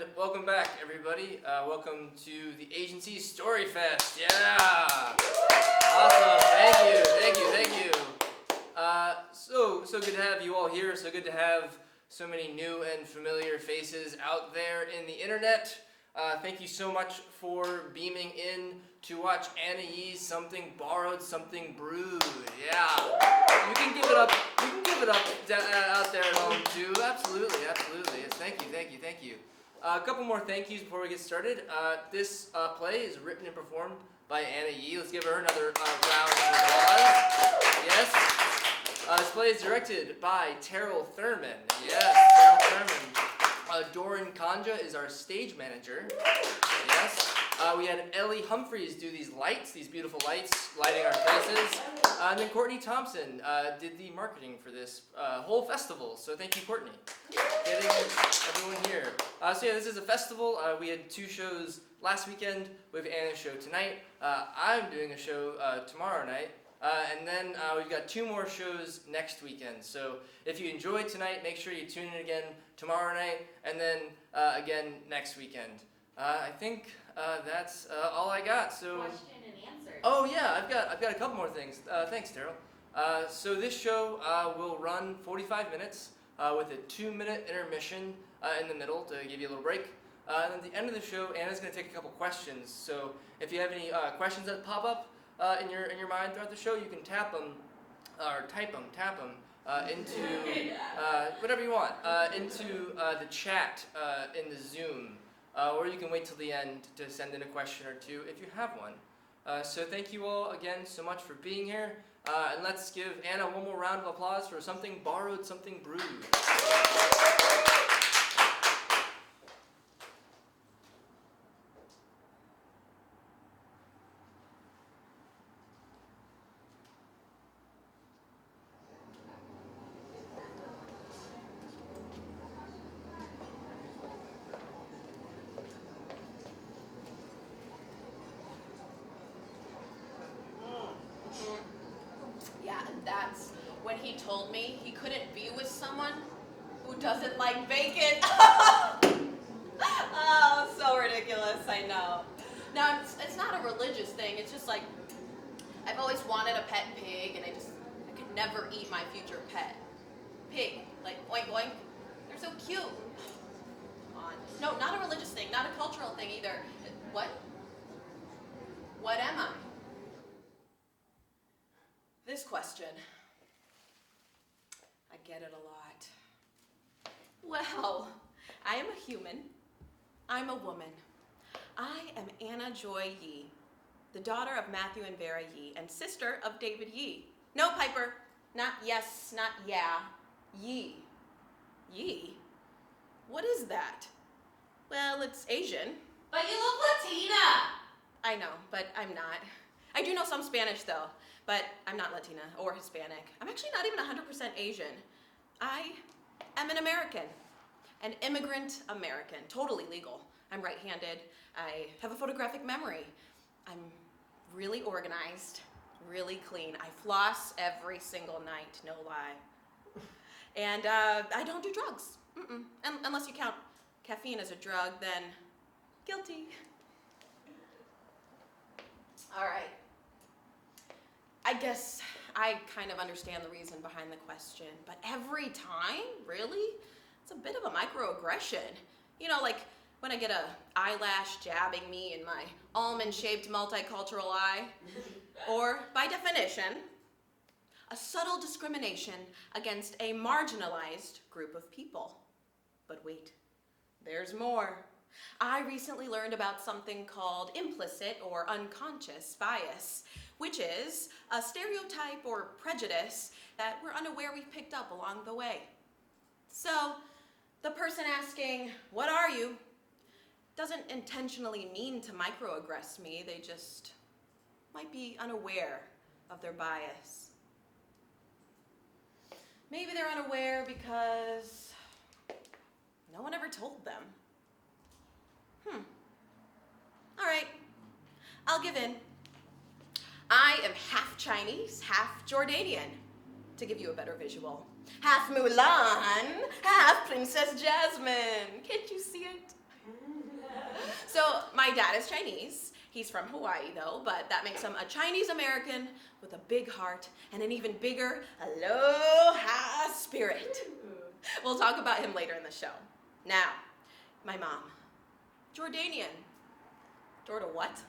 And welcome back, everybody. Welcome to the Agency Story Fest. Yeah! Awesome. Thank you. So good to have you all here. So good to have so many new and familiar faces out there in the internet. Thank you so much for beaming in to watch Anna Yee's Something Borrowed, Something Brewed. Yeah. You can give it up. You can give it up out there at home too. Absolutely. Yes, thank you. A couple more thank yous before we get started. This play is written and performed by Anna Yee. Let's give her another round of applause. Yes. This play is directed by Teryl Thurman. Yes, Teryl Thurman. Doran Kanja is our stage manager. Yes. We had Ellie Humphreys do these lights, these beautiful lights, lighting our faces. And then Courtney Thompson did the marketing for this whole festival. So thank you, Courtney, getting everyone here. This is a festival. We had 2 shows last weekend. We have Anna's show tonight. I'm doing a show tomorrow night. And then we've got 2 more shows next weekend. So if you enjoyed tonight, make sure you tune in again tomorrow night, and then again next weekend. I think that's all I got. So. Question and answer. Oh yeah, I've got a couple more things. Thanks, Teryl. So this show will run 45 minutes with a 2-minute intermission in the middle to give you a little break. And at the end of the show, Anna's going to take a couple questions. So if you have any questions that pop up in your mind throughout the show, you can tap them or tap them into whatever you want into the chat in the Zoom, or you can wait till the end to send in a question or 2 if you have one. So thank you all again so much for being here, and let's give Anna one more round of applause for Something Borrowed, Something Brewed. That's when he told me he couldn't be with someone who doesn't like bacon. Oh, so ridiculous, I know. Now, it's not a religious thing. It's just like, I've always wanted a pet pig, and I could never eat my future pet. Pig, like oink oink. They're so cute. Come on. No, not a religious thing, not a cultural thing either. What? What am I? This question, I get it a lot. Well, I am a human. I'm a woman. I am Anna Joy Yee, the daughter of Matthew and Vera Yee, and sister of David Yee. No, Piper, not yes, not yeah, Yee. Yee? What is that? Well, it's Asian. But you look Latina! I know, but I'm not. I do know some Spanish, though. But I'm not Latina or Hispanic. I'm actually not even 100% Asian. I am an American, an immigrant American, totally legal. I'm right-handed. I have a photographic memory. I'm really organized, really clean. I floss every single night, no lie. And I don't do drugs, unless you count caffeine as a drug, then guilty. All right. I guess I kind of understand the reason behind the question, but every time, really? It's a bit of a microaggression. You know, like when I get a eyelash jabbing me in my almond-shaped multicultural eye. Or, by definition, a subtle discrimination against a marginalized group of people. But wait, there's more. I recently learned about something called implicit or unconscious bias, which is a stereotype or prejudice that we're unaware we've picked up along the way. So, the person asking, "What are you?" doesn't intentionally mean to microaggress me, they just might be unaware of their bias. Maybe they're unaware because no one ever told them. All right, I'll give in. I am half Chinese, half Jordanian, to give you a better visual. Half Mulan, half Princess Jasmine. Can't you see it? So my dad is Chinese. He's from Hawaii though, but that makes him a Chinese-American with a big heart and an even bigger aloha spirit. We'll talk about him later in the show. Now, my mom, Jordanian. Jordan what?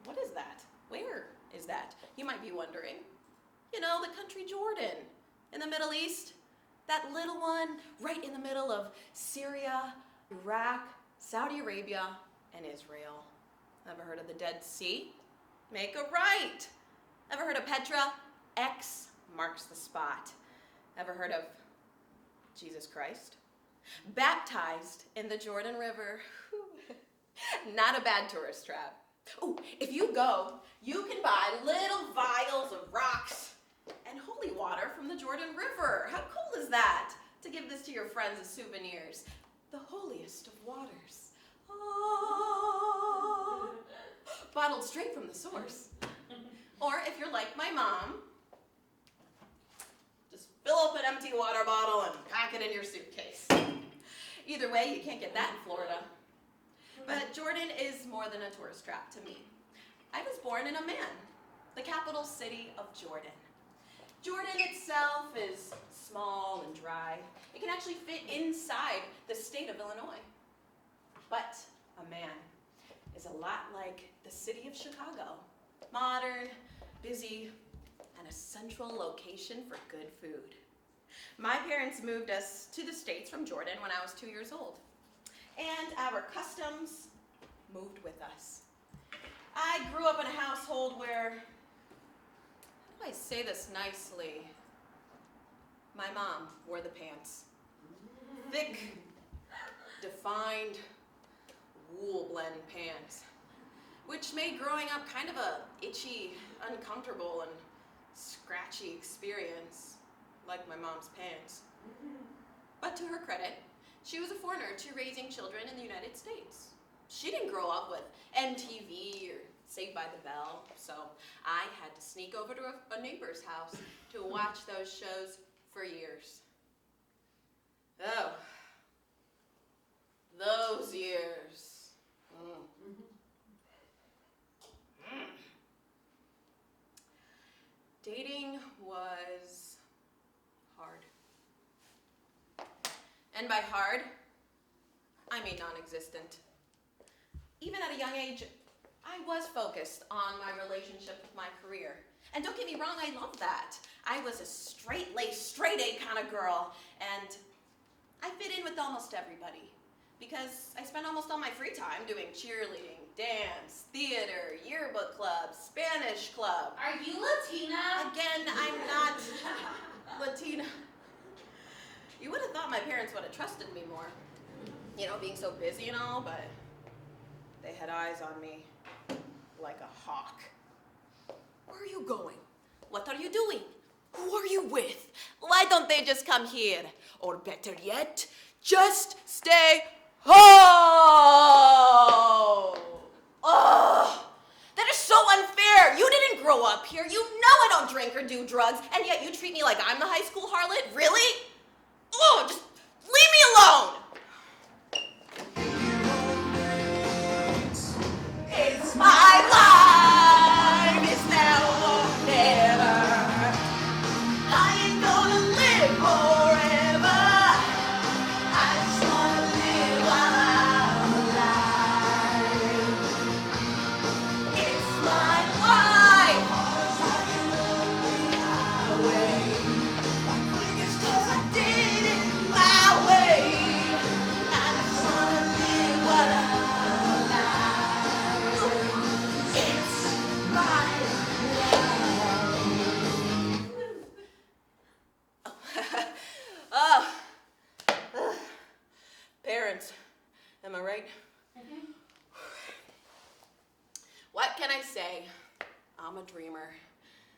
What is that? Where is that? You might be wondering. You know, the country Jordan in the Middle East. That little one right in the middle of Syria, Iraq, Saudi Arabia, and Israel. Ever heard of the Dead Sea? Make a right. Ever heard of Petra? X marks the spot. Ever heard of Jesus Christ? Baptized in the Jordan River. Not a bad tourist trap. Oh, if you go, you can buy little vials of rocks and holy water from the Jordan River. How cool is that? To give this to your friends as souvenirs. The holiest of waters. Oh, bottled straight from the source. Or if you're like my mom, just fill up an empty water bottle and pack it in your suitcase. Either way, you can't get that in Florida. But Jordan is more than a tourist trap to me. I was born in Amman, the capital city of Jordan. Jordan itself is small and dry. It can actually fit inside the state of Illinois. But Amman is a lot like the city of Chicago. Modern, busy, and a central location for good food. My parents moved us to the States from Jordan when I was 2 years old. And our customs moved with us. I grew up in a household where, how do I say this nicely? My mom wore the pants. Thick, defined, wool blend pants, which made growing up kind of a itchy, uncomfortable, and scratchy experience, like my mom's pants. But to her credit, she was a foreigner to raising children in the United States. She didn't grow up with MTV or Saved by the Bell, so I had to sneak over to a neighbor's house to watch those shows for years. Oh, those years. Dating was hard. And by hard, I mean non-existent. Even at a young age, I was focused on my relationship with my career. And don't get me wrong, I love that. I was a straight-laced, straight-A kind of girl, and I fit in with almost everybody because I spent almost all my free time doing cheerleading, dance, theater, yearbook club, Spanish club. Are you Latina? Again, I'm not Latina. You would have thought my parents would have trusted me more. You know, being so busy and all, but they had eyes on me like a hawk. Where are you going? What are you doing? Who are you with? Why don't they just come here? Or better yet, just stay home! Ugh! That is so unfair! You didn't grow up here. You know I don't drink or do drugs, and yet you treat me like I'm the high school harlot? Really? Oh, just leave me alone! It's my life, it's now or never. I ain't gonna live forever. I just wanna live while I'm alive. It's my life. It's 'cause I did it my way. I just wanna live while I'm alive. It's my oh, parents, am I right? What can I say? I'm a dreamer.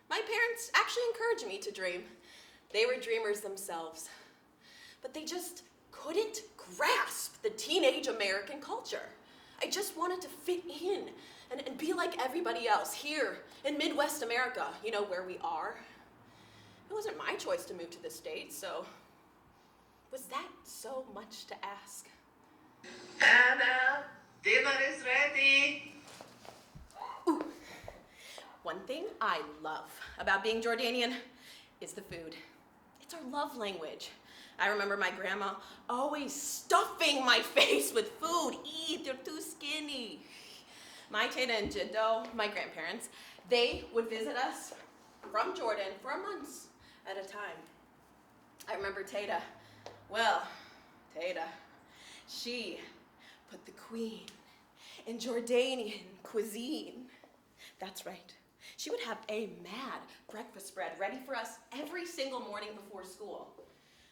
My parents actually encouraged me to dream. They were dreamers themselves, but they just couldn't grasp the teenage American culture. I just wanted to fit in and be like everybody else here in Midwest America, you know, where we are. It wasn't my choice to move to the States, so was that so much to ask? Anna, Dinner is ready. Ooh. One thing I love about being Jordanian is the food. It's our love language. I remember my grandma always stuffing my face with food. Eat, you're too skinny. My teta and jiddo, my grandparents, they would visit us from Jordan for months at a time. I remember Teta. Well, Teta, she put the queen in Jordanian cuisine. That's right. She would have a mad breakfast spread ready for us every single morning before school.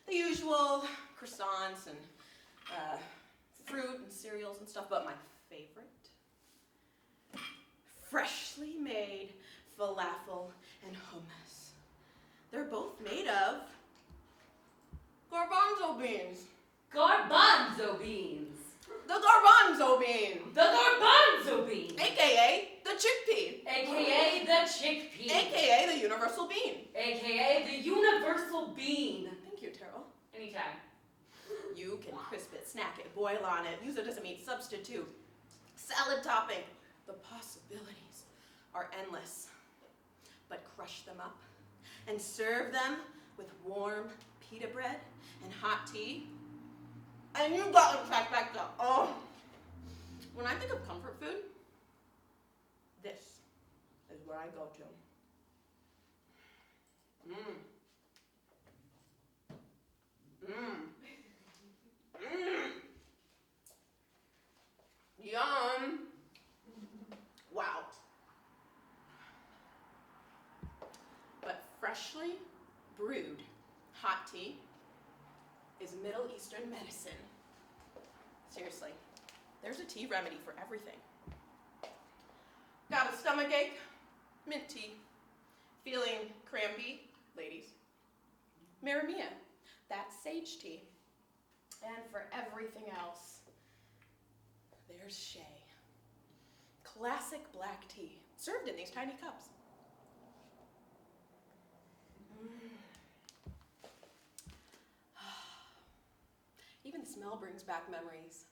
The usual croissants and fruit and cereals and stuff, but my favorite, freshly made falafel and hummus. They're both made of garbanzo beans. Garbanzo beans. The garbanzo bean. The garbanzo bean. AKA the chickpea. AKA the chickpea. AKA the universal bean. AKA the universal bean. Thank you, Teryl. Anytime. You can crisp it, snack it, boil on it, use it as a meat substitute, salad topping. The possibilities are endless. But crush them up and serve them with warm pita bread and hot tea. And you got them back up. Oh. When I think of comfort food, this is where I go to. Yum. Wow. But freshly brewed hot tea is Middle Eastern medicine. Seriously, there's a tea remedy for everything. Got a stomachache? Mint tea. Feeling crampy? Ladies. Maramia, that's sage tea. And for everything else, there's Shay. Classic black tea, served in these tiny cups. Even the smell brings back memories.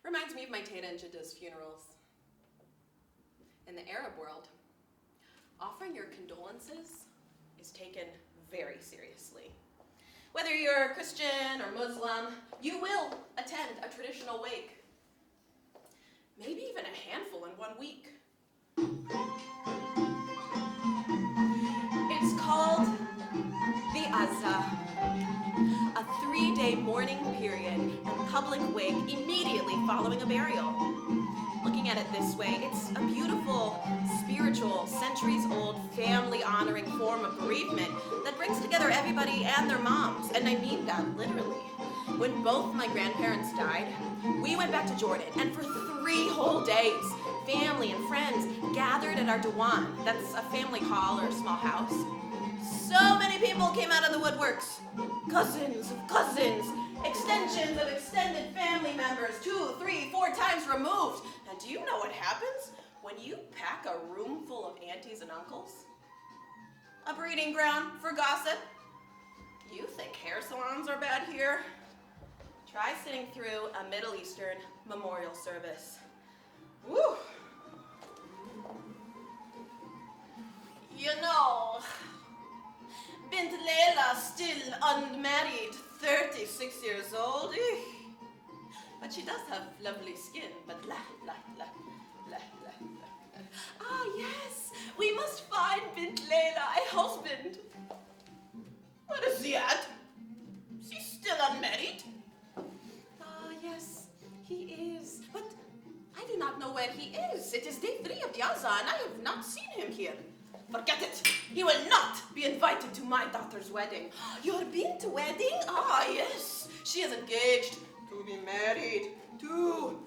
Reminds me of my Teta and Jidda's funerals. In the Arab world, offering your condolences is taken very seriously. Whether you're Christian or Muslim, you will attend a traditional wake. Maybe even a handful in 1 week. It's called the Azza. A 3-day mourning period and public wake immediately following a burial. Looking at it this way, it's a beautiful, spiritual, centuries-old, family-honoring form of bereavement that brings together everybody and their moms, and I mean that literally. When both my grandparents died, we went back to Jordan, and for 3 whole days, family and friends gathered at our Dewan. That's a family hall or small house. So many people came out of the woodworks. Cousins of cousins, extensions of extended family members, 2, 3, 4 times removed. Now, do you know what happens when you pack a room full of aunties and uncles? A breeding ground for gossip. You think hair salons are bad here? Try sitting through a Middle Eastern memorial service. Woo! You know, Bint Leila still unmarried, 36 years old. But she does have lovely skin, but la. Ah, yes, we must find Bint Leila a husband. Where is he at? Is he still unmarried? Ah, yes, he is, but I do not know where he is. It is day 3 of the Azza, and I have not seen him here. Forget it. He will not be invited to my daughter's wedding. Your Bint wedding? Ah, yes. She is engaged to be married to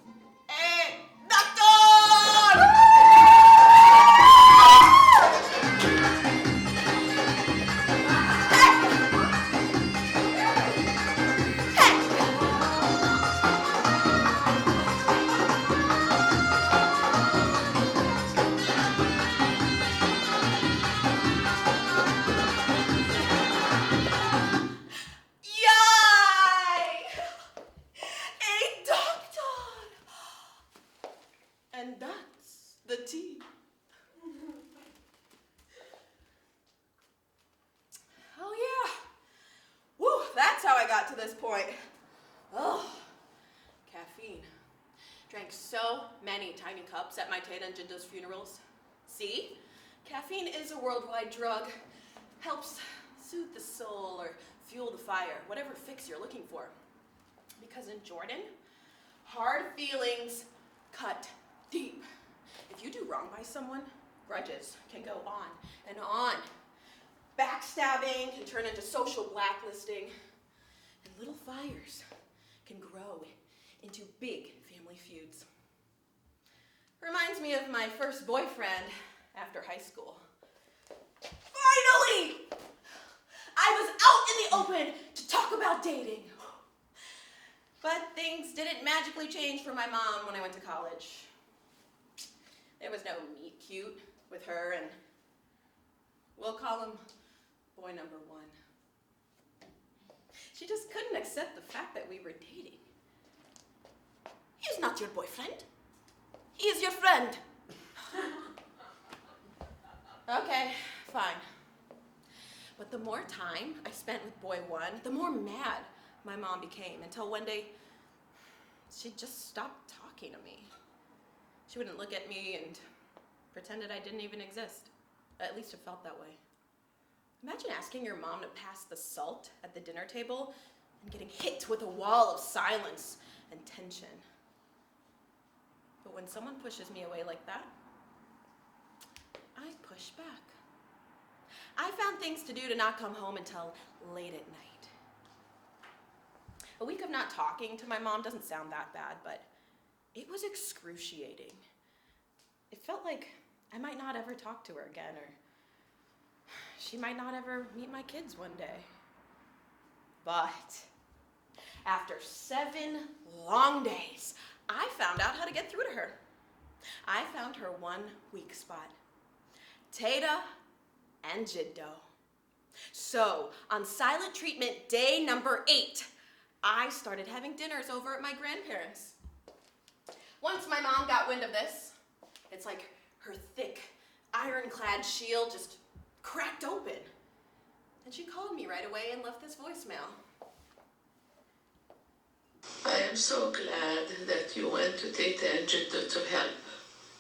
a doctor! Ugh, caffeine. Drank so many tiny cups at my Tata and Jinda's funerals. See? Caffeine is a worldwide drug. Helps soothe the soul or fuel the fire, whatever fix you're looking for. Because in Jordan, hard feelings cut deep. If you do wrong by someone, grudges can go on and on. Backstabbing can turn into social blacklisting. And little fires can grow into big family feuds. Reminds me of my first boyfriend after high school. Finally! I was out in the open to talk about dating. But things didn't magically change for my mom when I went to college. There was no meet cute with her, and we'll call him boy number one. She just couldn't accept the fact that we were dating. He's not your boyfriend. He is your friend. Okay, fine. But the more time I spent with boy one, the more mad my mom became, until one day she just stopped talking to me. She wouldn't look at me and pretended I didn't even exist. At least it felt that way. Imagine asking your mom to pass the salt at the dinner table and getting hit with a wall of silence and tension. But when someone pushes me away like that, I push back. I found things to do to not come home until late at night. A week of not talking to my mom doesn't sound that bad, but it was excruciating. It felt like I might not ever talk to her again, or she might not ever meet my kids one day. But after 7 long days, I found out how to get through to her. I found her one weak spot. Tata and Jiddo. So, on silent treatment day number 8, I started having dinners over at my grandparents'. Once my mom got wind of this, it's like her thick, ironclad shield just cracked open. And she called me right away and left this voicemail. I am so glad that you went to Tata and Jiddo to help.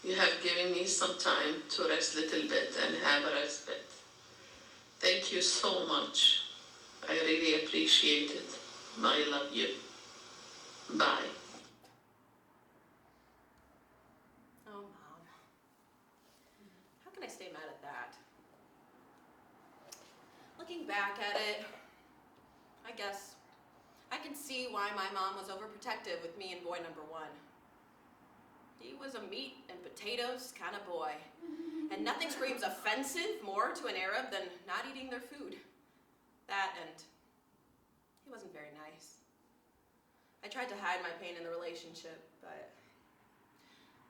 You have given me some time to rest a little bit and have a respite. Thank you so much. I really appreciate it. I love you. Bye. Oh, Mom. How can I stay mad at that? Looking back at it, I guess I can see why my mom was overprotective with me and boy number 1. He was a meat and potatoes kind of boy. And nothing screams offensive more to an Arab than not eating their food. That, and he wasn't very nice. I tried to hide my pain in the relationship,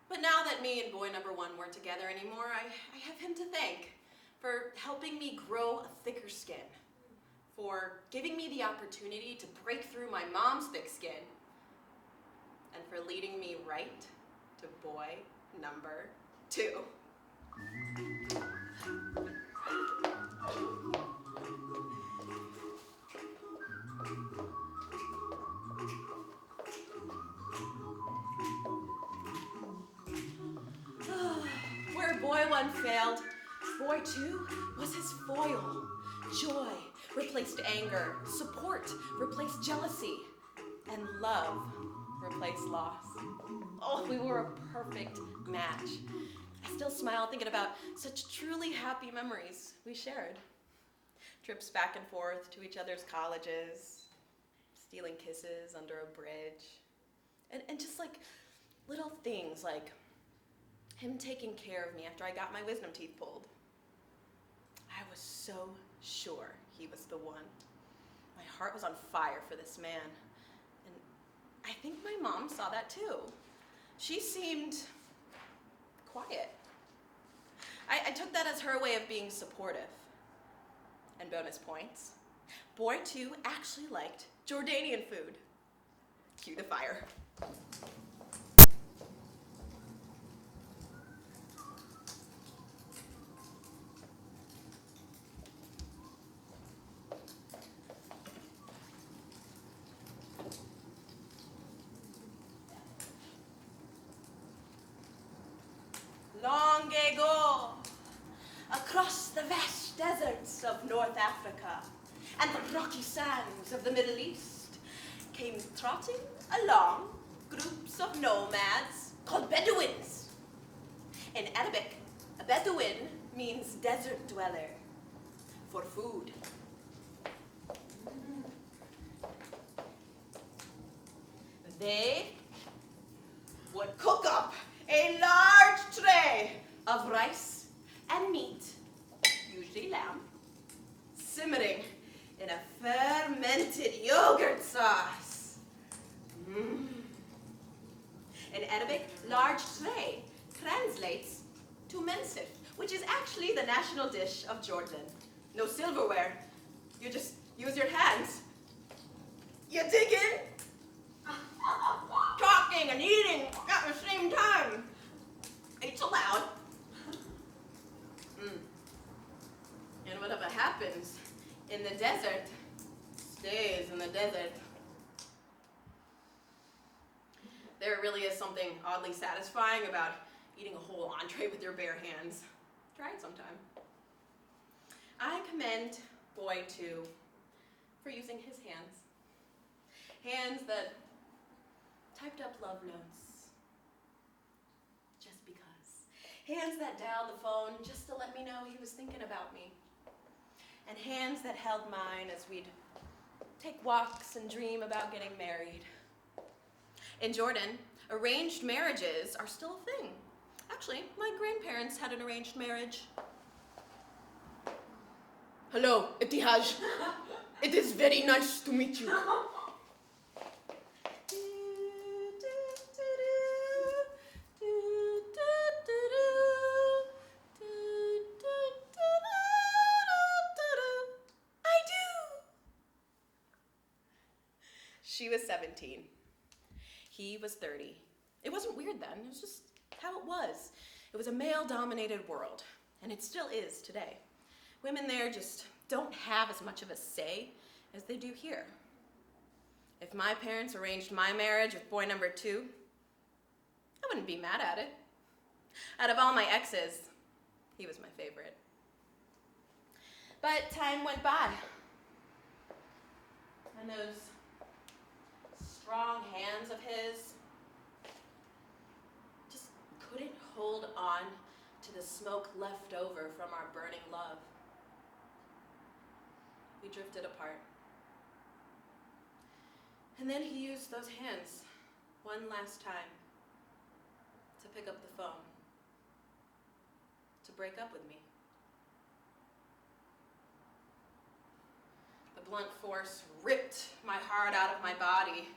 but now that me and boy number 1 weren't together anymore, I have him to thank for helping me grow a thicker skin, for giving me the opportunity to break through my mom's thick skin, and for leading me right to boy number 2. Where boy 1 failed, boy 2 was his foil. Joy replaced anger, support replaced jealousy, and love replaced loss. Oh, we were a perfect match. I still smile thinking about such truly happy memories we shared. Trips back and forth to each other's colleges, stealing kisses under a bridge, and just like little things like him taking care of me after I got my wisdom teeth pulled. I was so sure he was the one. My heart was on fire for this man. And I think my mom saw that too. She seemed quiet. I took that as her way of being supportive. And bonus points, boy 2 actually liked Jordanian food. Cue the fire. Longe go, across the vast deserts of North Africa and the rocky sands of the Middle East came trotting along groups of nomads called Bedouins. In Arabic, a Bedouin means desert dweller for food. They would cook up a large tray of rice and meat, usually lamb, simmering in a fermented yogurt sauce. In Arabic, large tray translates to mensif, which is actually the national dish of Jordan. No silverware. You just use your hands. You dig in, talking and eating at the same time. It's allowed. And whatever happens in the desert stays in the desert. There really is something oddly satisfying about eating a whole entree with your bare hands. Try it sometime. I commend Boy 2 for using his hands. Hands that typed up love notes just because. Hands that dialed the phone just to let me know he was thinking about me. And hands that held mine as we'd take walks and dream about getting married. In Jordan, arranged marriages are still a thing. Actually, my grandparents had an arranged marriage. Hello, Ittihaj. It is very nice to meet you. I do. She was 17. He was 30. It wasn't weird then. It was just how it was. It was a male-dominated world, and it still is today. Women there just don't have as much of a say as they do here. If my parents arranged my marriage with boy number 2, I wouldn't be mad at it. Out of all my exes, he was my favorite. But time went by, and those strong hands of his just couldn't hold on to the smoke left over from our burning love. We drifted apart. And then he used those hands one last time to pick up the phone, to break up with me. The blunt force ripped my heart out of my body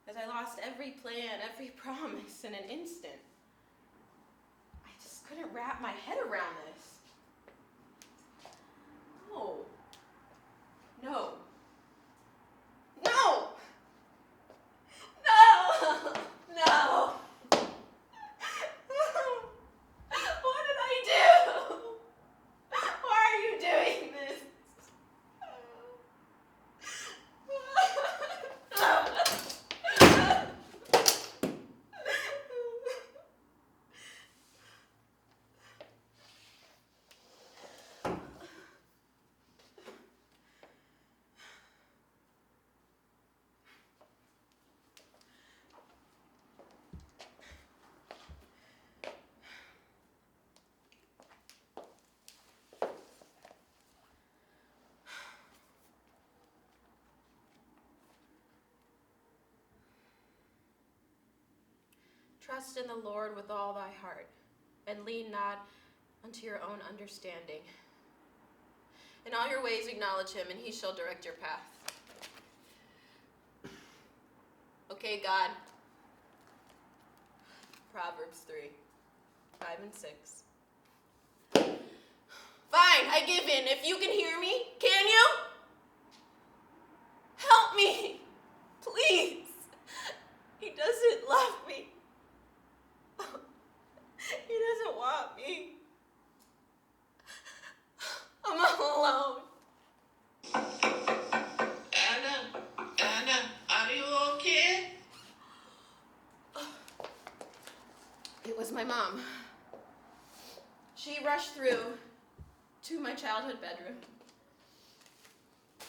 as I lost every plan, every promise in an instant. I just couldn't wrap my head around this. No. No. No! No! No! What did I do? Why are you doing this? Trust in the Lord with all thy heart, and lean not unto your own understanding. In all your ways acknowledge him, and he shall direct your path. Okay, God. Proverbs 3, 5 and 6. Fine, I give in. If you can hear me, can you? Help me, please. He doesn't love me. He doesn't want me. I'm all alone. Anna, are you okay? It was my mom. She rushed through to my childhood bedroom,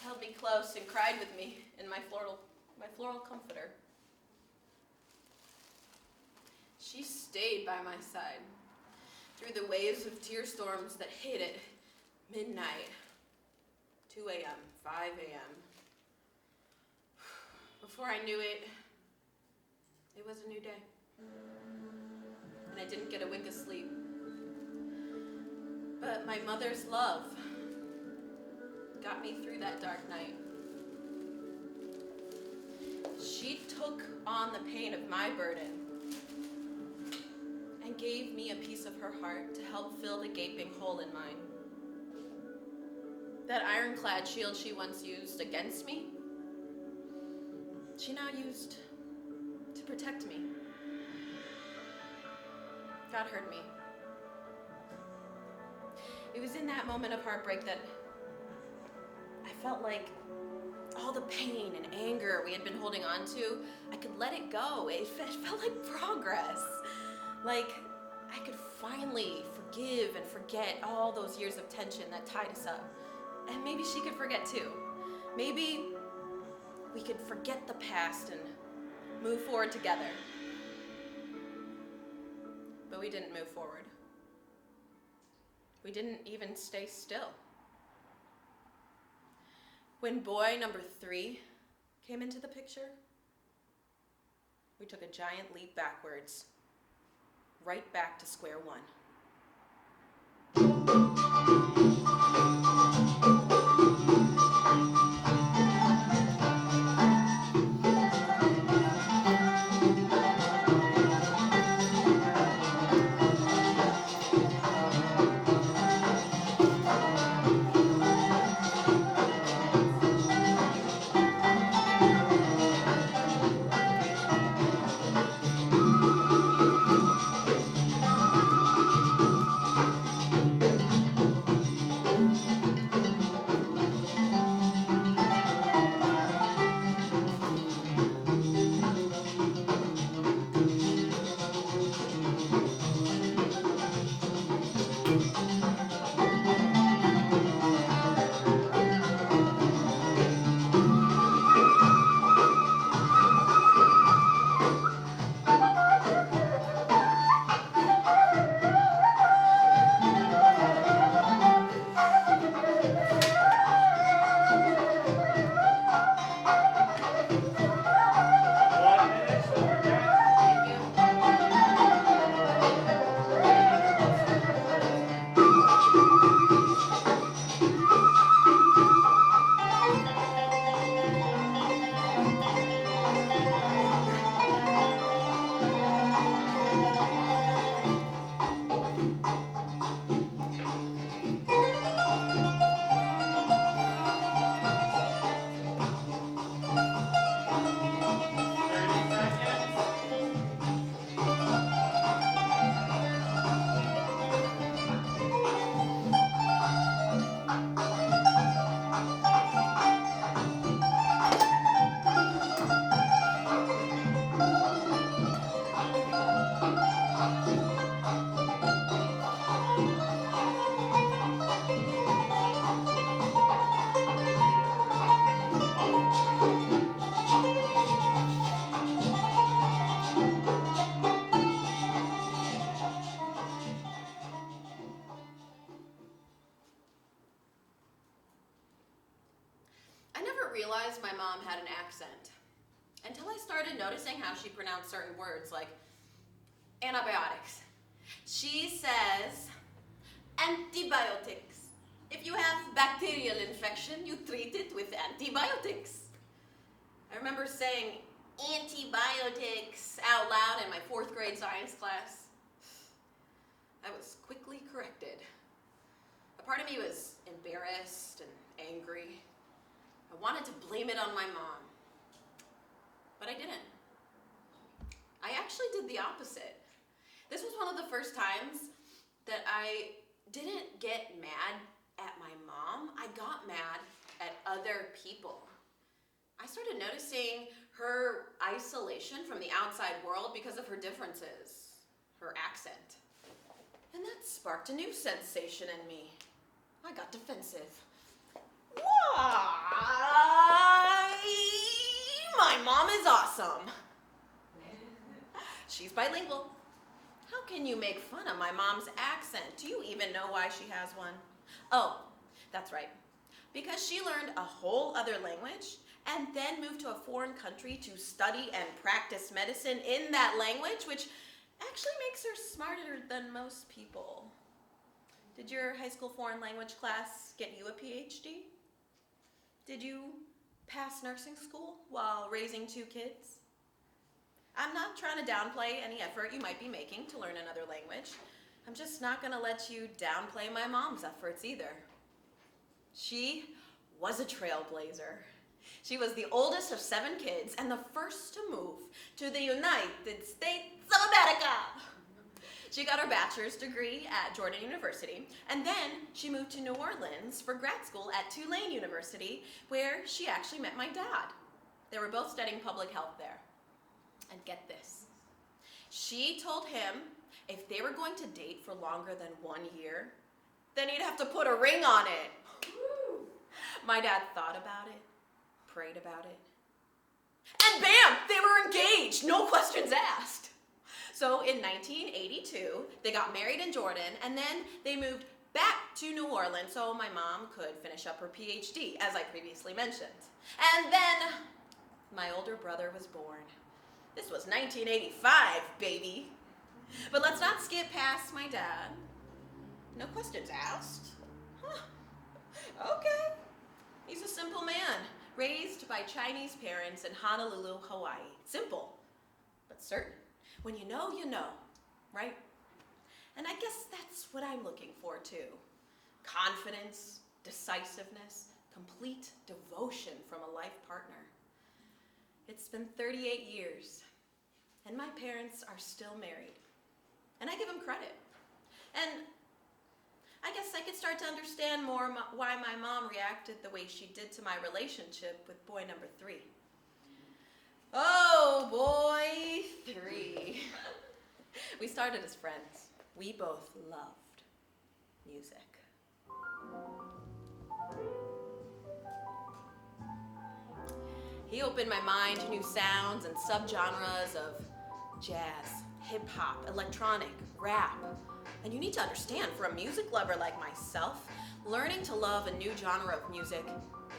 held me close, and cried with me in my floral comforter. She stayed by my side through the waves of tear storms that hit at midnight, 2 a.m., 5 a.m. Before I knew it, it was a new day. And I didn't get a wink of sleep. But my mother's love got me through that dark night. She took on the pain of my burden and gave me a piece of her heart to help fill the gaping hole in mine. That ironclad shield she once used against me, she now used to protect me. God heard me. It was in that moment of heartbreak that I felt like all the pain and anger we had been holding on to, I could let it go. It felt like progress. Like I could finally forgive and forget all those years of tension that tied us up. And maybe she could forget too. Maybe we could forget the past and move forward together. But we didn't move forward. We didn't even stay still. When boy number 3 came into the picture, we took a giant leap backwards, right back to square one. Realized my mom had an accent until I started noticing how she pronounced certain words like antibiotics. She says antibiotics. If you have bacterial infection, you treat it with antibiotics. I remember saying antibiotics out loud in my 4th grade science class. I was quickly corrected. A part of me was embarrassed and angry. I wanted to blame it on my mom, but I didn't. I actually did the opposite. This was one of the first times that I didn't get mad at my mom. I got mad at other people. I started noticing her isolation from the outside world because of her differences, her accent. And that sparked a new sensation in me. I got defensive. Why? My mom is awesome. She's bilingual. How can you make fun of my mom's accent? Do you even know why she has one? Oh, that's right. Because she learned a whole other language and then moved to a foreign country to study and practice medicine in that language, which actually makes her smarter than most people. Did your high school foreign language class get you a PhD? Did you pass nursing school while raising 2 kids? I'm not trying to downplay any effort you might be making to learn another language. I'm just not going to let you downplay my mom's efforts either. She was a trailblazer. She was the oldest of 7 kids and the first to move to the United States of America. She got her bachelor's degree at Jordanian-American, and then she moved to New Orleans for grad school at Tulane University, where she actually met my dad. They were both studying public health there. And get this, she told him if they were going to date for longer than 1 year, then he'd have to put a ring on it. My dad thought about it, prayed about it, and bam, they were engaged, no questions asked. So in 1982, they got married in Jordan, and then they moved back to New Orleans so my mom could finish up her PhD, as I previously mentioned. And then my older brother was born. This was 1985, baby. But let's not skip past my dad. No questions asked. Huh. Okay. He's a simple man, raised by Chinese parents in Honolulu, Hawaii. Simple, but certain. When you know, right? And I guess that's what I'm looking for too. Confidence, decisiveness, complete devotion from a life partner. It's been 38 years, and my parents are still married. And I give them credit. And I guess I could start to understand more why my mom reacted the way she did to my relationship with boy number 3. Oh, boy 3. We started as friends. We both loved music. He opened my mind to new sounds and subgenres of jazz, hip-hop, electronic, rap. And you need to understand, for a music lover like myself, learning to love a new genre of music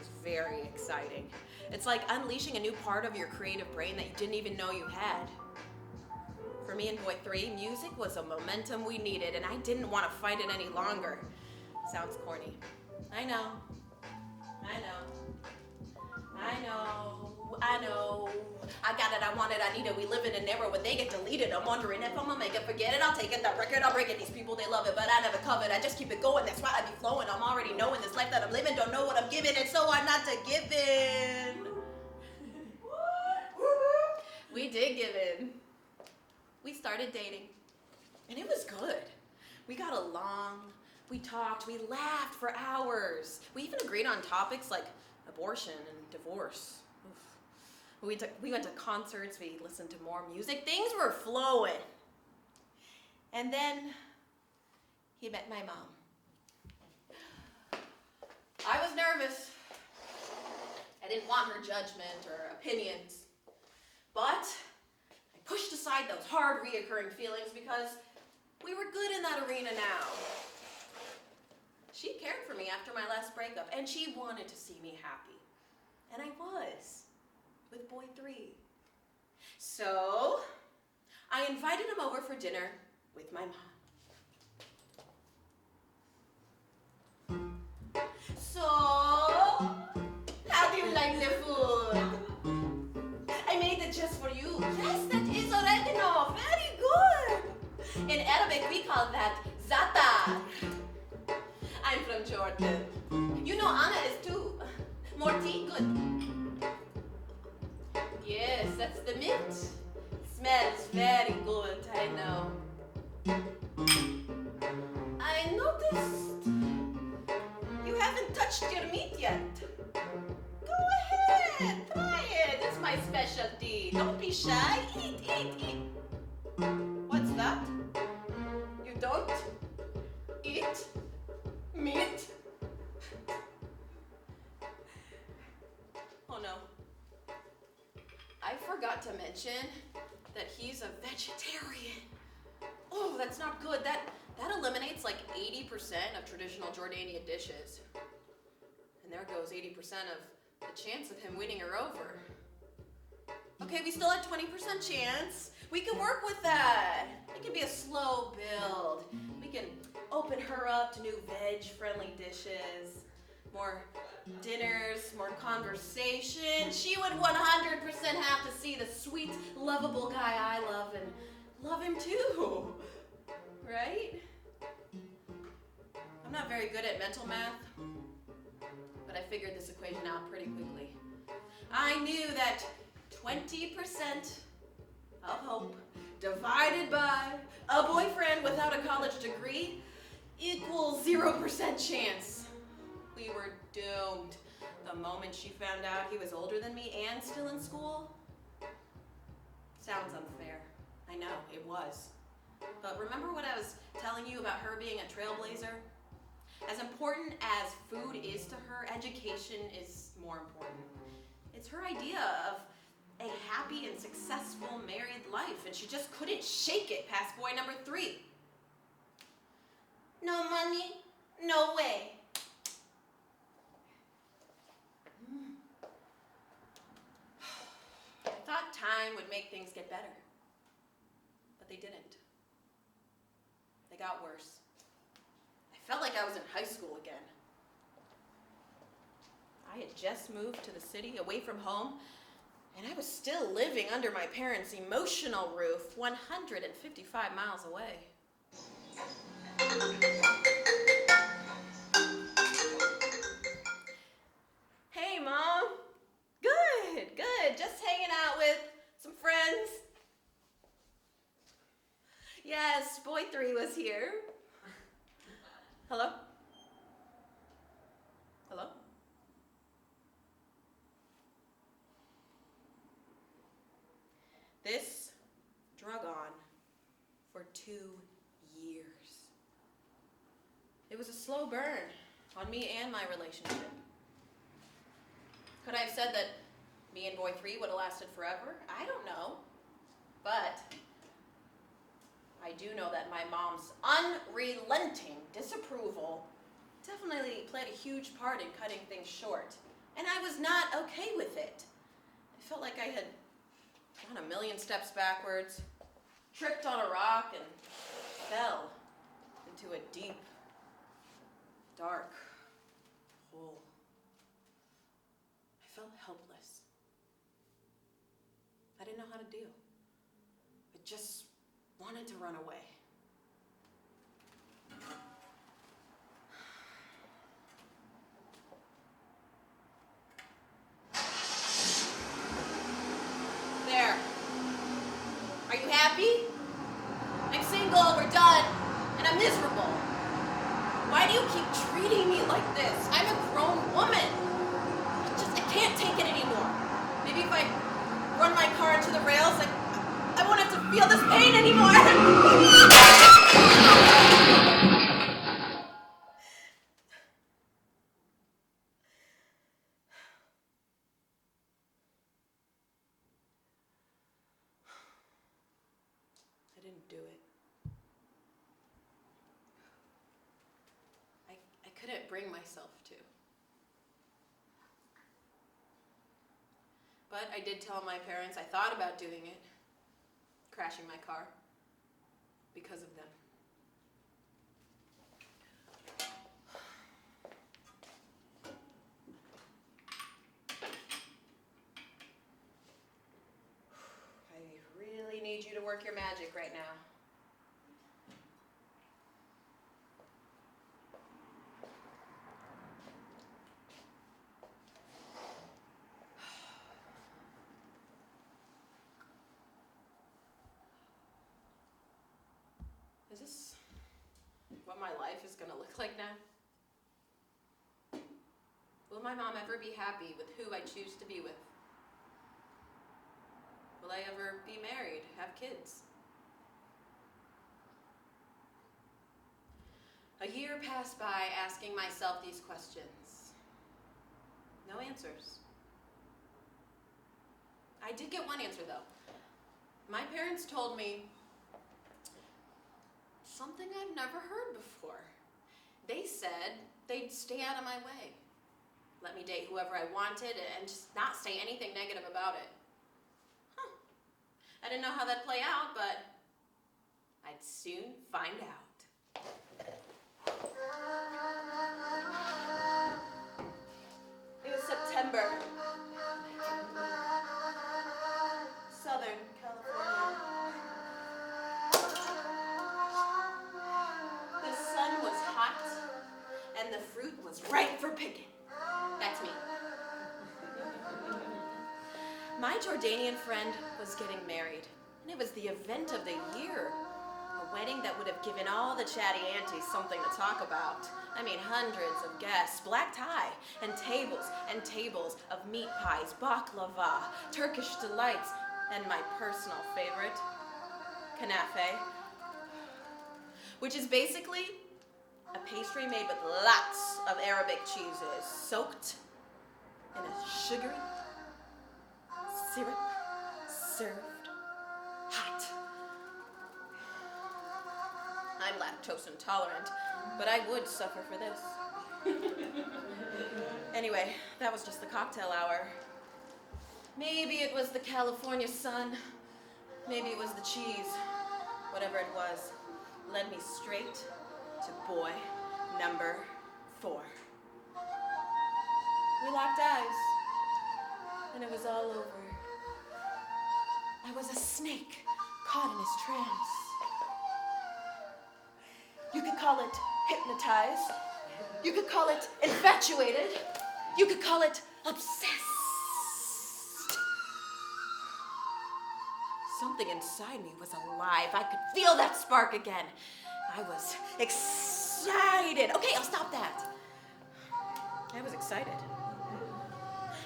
is very exciting. It's like unleashing a new part of your creative brain that you didn't even know you had. For me and boy 3, music was a momentum we needed, and I didn't want to fight it any longer. Sounds corny. I know. I got it, I want it, I need it. We live in an era where they get deleted. I'm wondering if I'm gonna make it, forget it, I'll take it. That record, I'll break it. These people, they love it, but I never covered. I just keep it going, that's why I be flowing. I'm already knowing this life that I'm living, don't know what I'm giving, and so I'm not to give in. We did give in. We started dating, and it was good. We got along, we talked, we laughed for hours. We even agreed on topics like abortion and divorce. We went to concerts, we listened to more music, things were flowing. And then he met my mom. I was nervous. I didn't want her judgment or opinions. But I pushed aside those hard, reoccurring feelings because we were good in that arena now. She cared for me after my last breakup, and she wanted to see me happy. And I was, with boy 3. So, I invited him over for dinner with my mom. So, how do you like the food? I made it just for you. Yes, that is oregano. Very good. In Arabic, we call that za'atar. I'm from Jordan. You know Anna is too. More tea? Good. Yes, that's the mint. Smells very good, I know. I noticed you haven't touched your meat yet. Go ahead, try it. It's my specialty. Don't be shy. Eat. What's that? You don't? Meat? Meat? Oh no. I forgot to mention that he's a vegetarian. Oh, that's not good. That eliminates like 80% of traditional Jordanian dishes. And there goes 80% of the chance of him winning her over. Okay, we still have 20% chance. We can work with that. It can be a slow build. We can open her up to new veg-friendly dishes, more dinners, more conversation. She would 100% have to see the sweet, lovable guy I love and love him too, right? I'm not very good at mental math, but I figured this equation out pretty quickly. I knew that 20% of hope divided by a boyfriend without a college degree equals 0% chance. We were doomed. The moment she found out he was older than me and still in school. Sounds unfair. I know, it was. But remember what I was telling you about her being a trailblazer? As important as food is to her, education is more important. It's her idea of a happy and successful married life, and she just couldn't shake it past boy number 3. No money, no way. I thought time would make things get better, but they didn't. They got worse. I felt like I was in high school again. I had just moved to the city, away from home, and I was still living under my parents' emotional roof, 155 miles away. Hey, Mom. Good. Just hanging out with some friends. Yes, boy 3 was here. Hello? Hello? This drug on for 2 years. It was a slow burn on me and my relationship. Could I have said that me and boy 3 would have lasted forever? I don't know. But I do know that my mom's unrelenting disapproval definitely played a huge part in cutting things short. And I was not okay with it. I felt like I had gone a million steps backwards, tripped on a rock, and fell into a deep, dark hole. I felt helpless. I didn't know how to deal. I just wanted to run away. There. Are you happy? I'm single, we're done, and I'm miserable. Why do you keep treating me like this? I'm a grown woman. I can't take it anymore. Maybe if I run my car into the rails, I won't have to feel this pain anymore. I didn't do it. I couldn't bring myself to. But I did tell my parents I thought about doing it, crashing my car, because of them. I really need you to work your magic right now. Is this what my life is going to look like now? Will my mom ever be happy with who I choose to be with? Will I ever be married, have kids? A year passed by asking myself these questions. No answers. I did get one answer though. My parents told me something I've never heard before. They said they'd stay out of my way. Let me date whoever I wanted and just not say anything negative about it. I didn't know how that'd play out, but I'd soon find out. It was September. Southern California. The sun was hot and the fruit was ripe for picking. That's me. My Jordanian friend was getting married, and it was the event of the year. A wedding that would have given all the chatty aunties something to talk about. I mean, hundreds of guests, black tie, and tables of meat pies, baklava, Turkish delights, and my personal favorite, kanafe, which is basically a pastry made with lots of Arabic cheeses, soaked in a sugary syrup, served hot. I'm lactose intolerant, but I would suffer for this. Anyway, that was just the cocktail hour. Maybe it was the California sun. Maybe it was the cheese. Whatever it was, led me straight to boy number 4. We locked eyes, and it was all over. I was a snake caught in his trance. You could call it hypnotized. You could call it infatuated. You could call it obsessed. Something inside me was alive. I could feel that spark again. I was excited. Okay, I'll stop that. I was excited.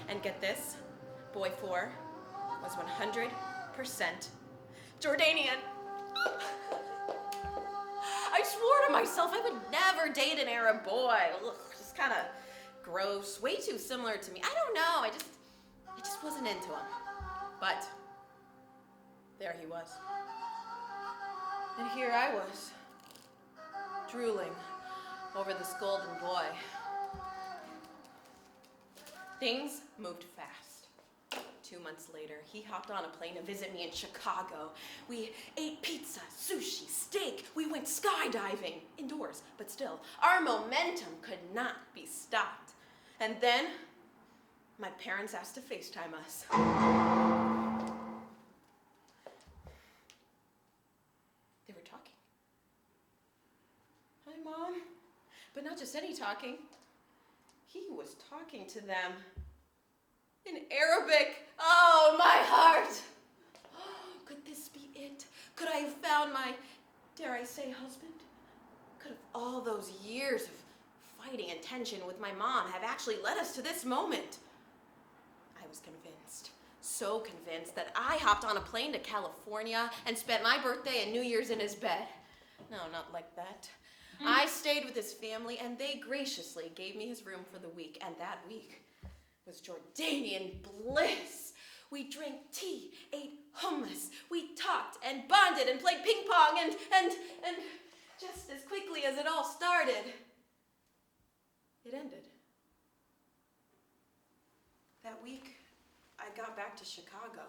And get this, boy 4 was 100% Jordanian. I swore to myself I would never date an Arab boy. Ugh, just kind of gross, way too similar to me. I don't know, I just wasn't into him. But there he was. And here I was, drooling over this golden boy. Things moved fast. 2 months later, he hopped on a plane to visit me in Chicago. We ate pizza, sushi, steak. We went skydiving, indoors, but still, our momentum could not be stopped. And then, my parents asked to FaceTime us. They were talking. Hi, Mom. But not just any talking. He was talking to them in Arabic. Oh, my heart. Could this be it? Could I have found my, dare I say, husband? Could have all those years of fighting and tension with my mom have actually led us to this moment? I was convinced, so convinced, that I hopped on a plane to California and spent my birthday and New Year's in his bed. No, not like that. I stayed with his family, and they graciously gave me his room for the week, and that week was Jordanian bliss. We drank tea, ate hummus, we talked and bonded and played ping pong, and just as quickly as it all started, it ended. That week, I got back to Chicago.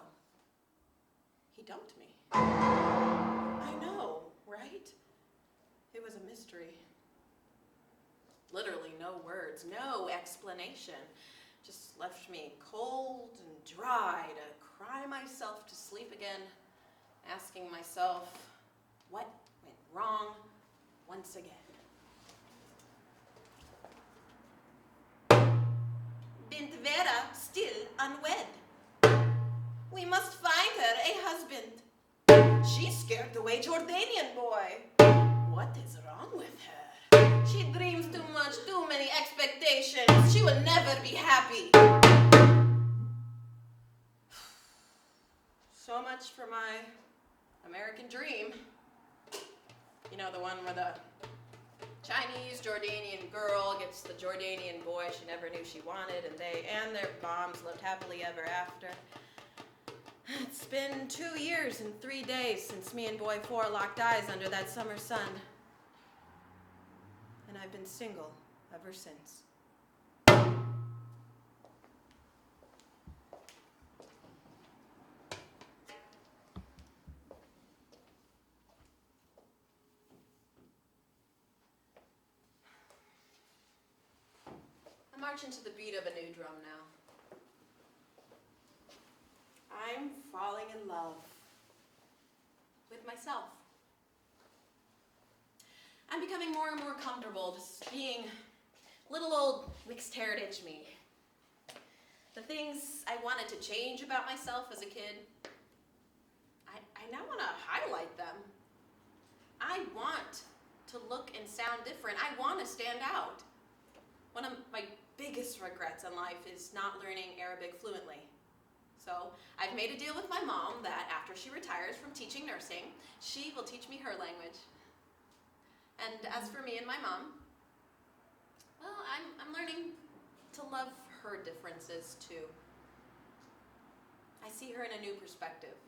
He dumped me. I know, right? It was a mystery. Literally no words, no explanation. Just left me cold and dry to cry myself to sleep again, asking myself, what went wrong once again? Bint Vera still unwed. We must find her a husband. She scared away Jordanian boy. What is wrong with her? She dreams too much, too many expectations. She will never be happy. So much for my American dream. You know, the one where the Chinese Jordanian girl gets the Jordanian boy she never knew she wanted, and they and their moms lived happily ever after. It's been 2 years and 3 days since me and boy 4 locked eyes under that summer sun. And I've been single ever since. I'm marching to the beat of a new drum now. I'm falling in love with myself. I'm becoming more and more comfortable just being little old mixed heritage me. The things I wanted to change about myself as a kid, I now want to highlight them. I want to look and sound different. I want to stand out. One of my biggest regrets in life is not learning Arabic fluently. So I've made a deal with my mom that after she retires from teaching nursing, she will teach me her language. And as for me and my mom, well, I'm learning to love her differences too. I see her in a new perspective.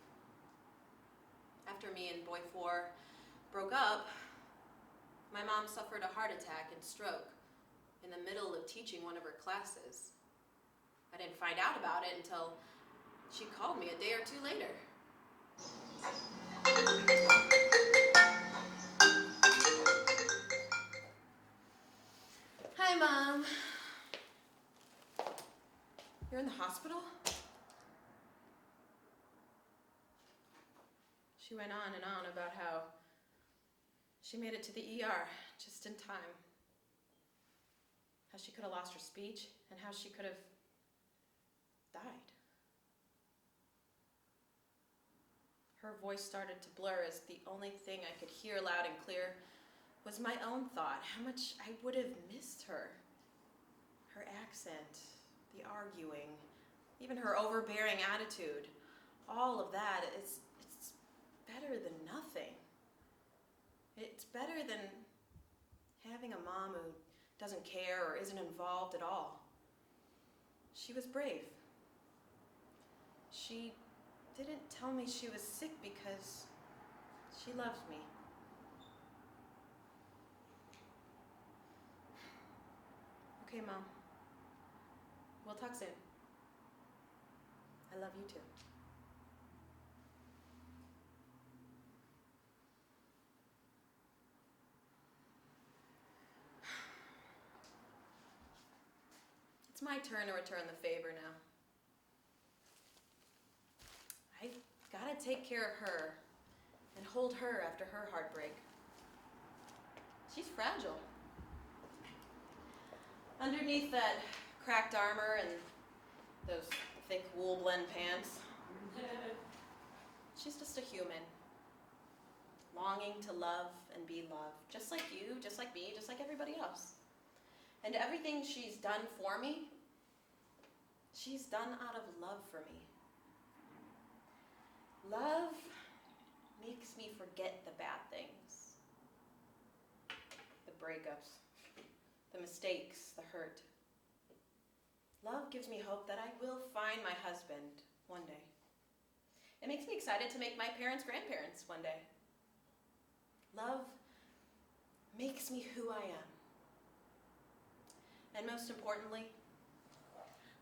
After me and boy 4 broke up, my mom suffered a heart attack and stroke in the middle of teaching one of her classes. I didn't find out about it until she called me a day or 2 later. Hi, Mom. You're in the hospital? She went on and on about how she made it to the ER just in time. How she could have lost her speech and how she could have died. Her voice started to blur as the only thing I could hear loud and clear was my own thought, how much I would have missed her. Her accent, the arguing, even her overbearing attitude, all of that, it's better than nothing. It's better than having a mom who doesn't care or isn't involved at all. She was brave. She didn't tell me she was sick because she loves me. Okay, Mom. We'll talk soon. I love you too. It's my turn to return the favor now. I gotta take care of her and hold her after her heartbreak. She's fragile. Underneath that cracked armor and those thick wool blend pants, she's just a human, longing to love and be loved, just like you, just like me, just like everybody else. And everything she's done for me, she's done out of love for me. Love makes me forget the bad things, the breakups, the mistakes, the hurt. Love gives me hope that I will find my husband one day. It makes me excited to make my parents grandparents one day. Love makes me who I am. And most importantly,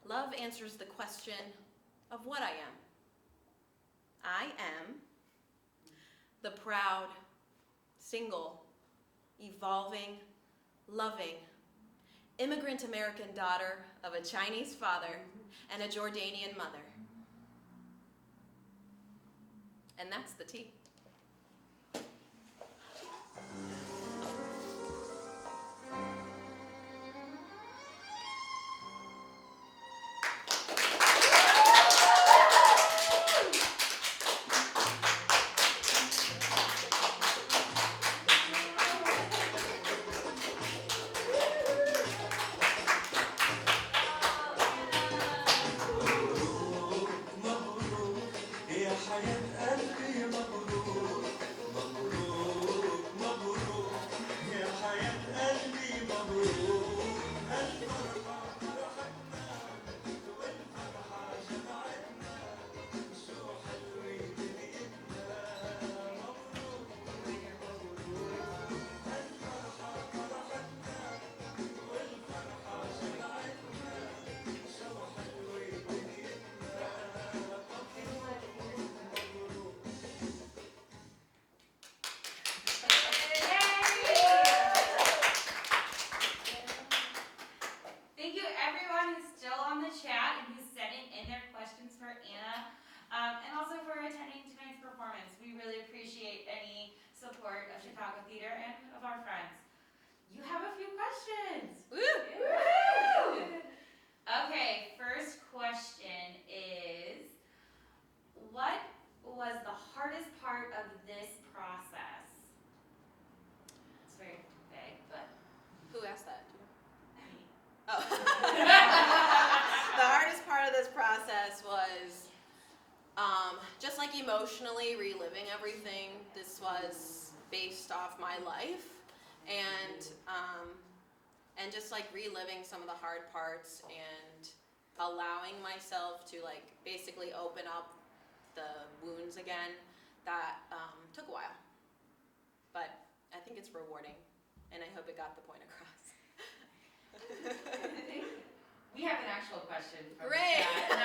love answers the question of what I am. I am the proud, single, evolving, loving, immigrant American daughter of a Chinese father and a Jordanian mother. And that's the tea. يا حياة قلبي مبروك emotionally reliving everything. This was based off my life, and just like reliving some of the hard parts and allowing myself to like basically open up the wounds again. That took a while, but I think it's rewarding, and I hope it got the point across. We have an actual question from Great. the chat.